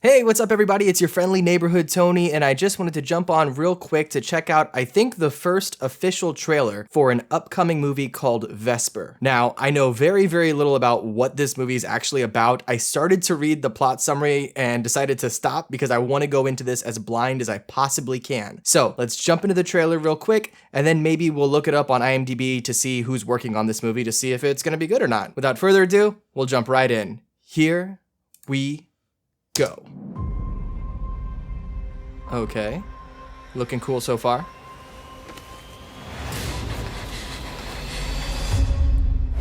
Hey, what's up everybody? It's your friendly neighborhood Tony, and I just wanted to jump on real quick to check out, I think, the first official trailer for an upcoming movie called Vesper. Now, I know very, very little about what this movie is actually about. I started to read the plot summary and decided to stop because I want to go into this as blind as I possibly can. So let's jump into the trailer real quick, and then maybe we'll look it up on IMDb to see who's working on this movie to see if it's going to be good or not. Without further ado, we'll jump right in. Here we go. Okay. Looking cool so far.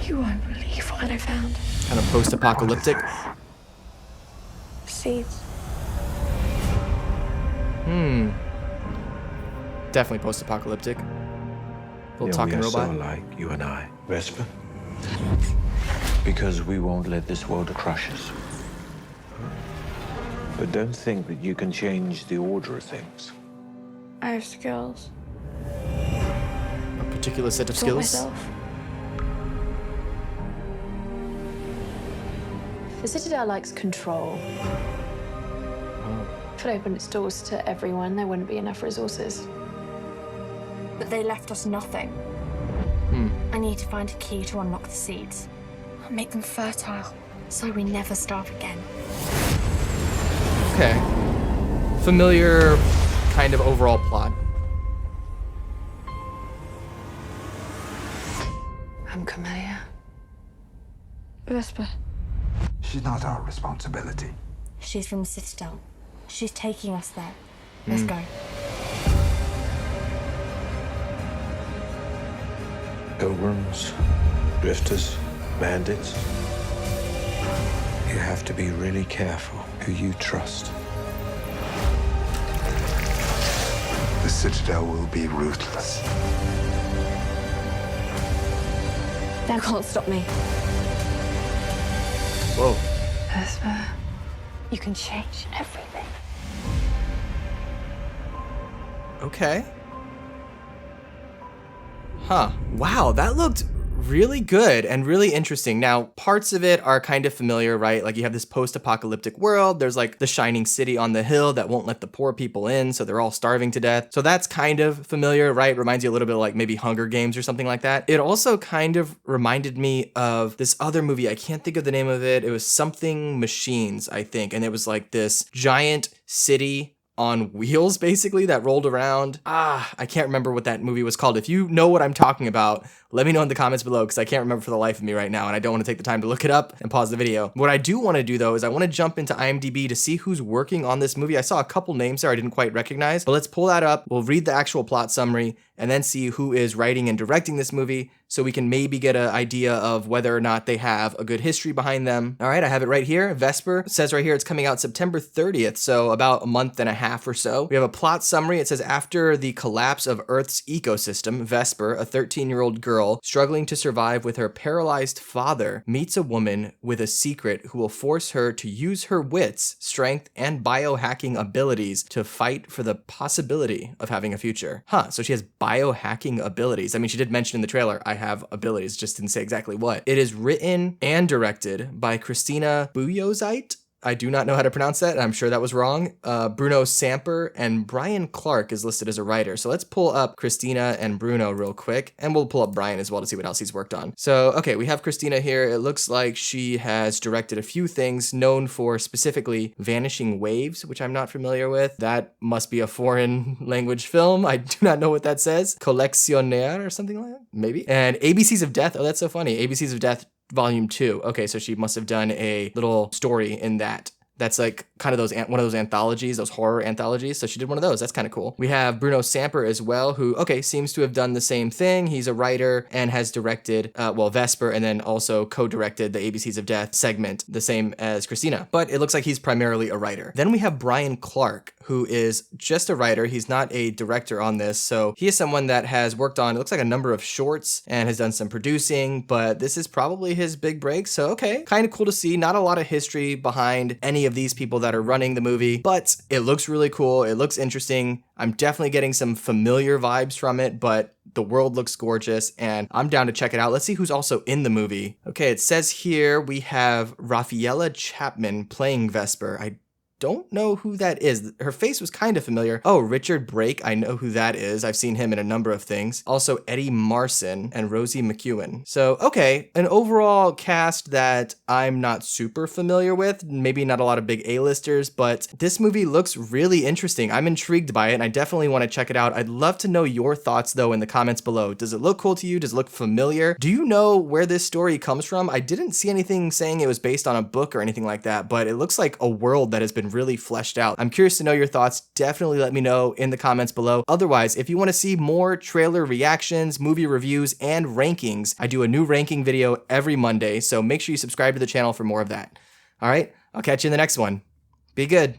You won't believe what I found. Kind of post-apocalyptic. Seeds. Definitely post-apocalyptic. Little talking we are robot. so alike, you and I. Vesper? Because we won't let this world crush us. But don't think that you can change the order of things. I have skills. A particular set of Taught skills. myself. The Citadel likes control. If it opened its doors to everyone, there wouldn't be enough resources. But they left us nothing. I need to find a key to unlock the seeds. I'll make them fertile, so we never starve again. Okay. Familiar kind of overall plot. I'm Camellia. Vesper. She's not our responsibility. She's from the Citadel. She's taking us there. Let's go. Pilgrims, drifters, bandits. You have to be really careful who you trust. The Citadel will be ruthless. They can't stop me. Whoa. Vesper. You can change everything. Okay. Huh. Wow, that looked really good and really interesting. Now, parts of it are kind of familiar, right? Like you have this post-apocalyptic world. There's like the shining city on the hill that won't let the poor people in, so they're all starving to death. So that's kind of familiar, right? Reminds you a little bit of like maybe Hunger Games or something like that. It also kind of reminded me of this other movie. I can't think of the name of it. It was something Machines, I think. And it was like this giant city on wheels, basically, that rolled around. I can't remember what that movie was called. If you know what I'm talking about, let me know in the comments below, because I can't remember for the life of me right now, and I don't want to take the time to look it up and pause the video. What I do want to do, though, is I want to jump into IMDb to see who's working on this movie. I saw a couple names there I didn't quite recognize, but let's pull that up. We'll read the actual plot summary, and then see who is writing and directing this movie, so we can maybe get an idea of whether or not they have a good history behind them. All right, I have it right here. Vesper. It says right here it's coming out September 30th, so about a month and a half or so. We have a plot summary. It says, after the collapse of Earth's ecosystem, Vesper, a 13-year-old girl struggling to survive with her paralyzed father, meets a woman with a secret who will force her to use her wits, strength, and biohacking abilities to fight for the possibility of having a future. So she has biohacking abilities. I mean, she did mention in the trailer, I have abilities, just didn't say exactly what. It is written and directed by Christina Buyozite. I do not know how to pronounce that, and I'm sure that was wrong. Bruno Samper and Brian Clark is listed as a writer. So let's pull up Christina and Bruno real quick, and we'll pull up Brian as well to see what else he's worked on. So, okay, we have Christina here. It looks like she has directed a few things, known for specifically Vanishing Waves, which I'm not familiar with. That must be a foreign language film. I do not know what that says. Collectionnaire or something like that, maybe. And ABCs of Death. Oh, that's so funny. ABCs of Death Volume 2. Okay, so she must have done a little story in that. That's like kind of one of those anthologies, those horror anthologies. So she did one of those. That's kind of cool. We have Bruno Samper as well, who, okay, seems to have done the same thing. He's a writer and has directed, Vesper, and then also co-directed the ABCs of Death segment, the same as Christina. But it looks like he's primarily a writer. Then we have Brian Clark, who is just a writer. He's not a director on this. So he is someone that has worked on, it looks like, a number of shorts and has done some producing, but this is probably his big break. So, okay, kind of cool to see. Not a lot of history behind any of these people that are running the movie, but it looks really cool. It looks interesting. I'm definitely getting some familiar vibes from it, but the world looks gorgeous and I'm down to check it out. Let's see who's also in the movie. Okay, it says here we have Raffaella Chapman playing Vesper. I don't know who that is. Her face was kind of familiar. Oh, Richard Brake, I know who that is. I've seen him in a number of things. Also Eddie Marsan and Rosie McEwen. So, okay, an overall cast that I'm not super familiar with, maybe not a lot of big A-listers, but this movie looks really interesting. I'm intrigued by it, and I definitely want to check it out. I'd love to know your thoughts, though, in the comments below. Does it look cool to you? Does it look familiar? Do you know where this story comes from? I didn't see anything saying it was based on a book or anything like that, but it looks like a world that has been really fleshed out. I'm curious to know your thoughts. Definitely let me know in the comments below. Otherwise, if you want to see more trailer reactions, movie reviews, and rankings, I do a new ranking video every Monday, so make sure you subscribe to the channel for more of that. All right, I'll catch you in the next one. Be good.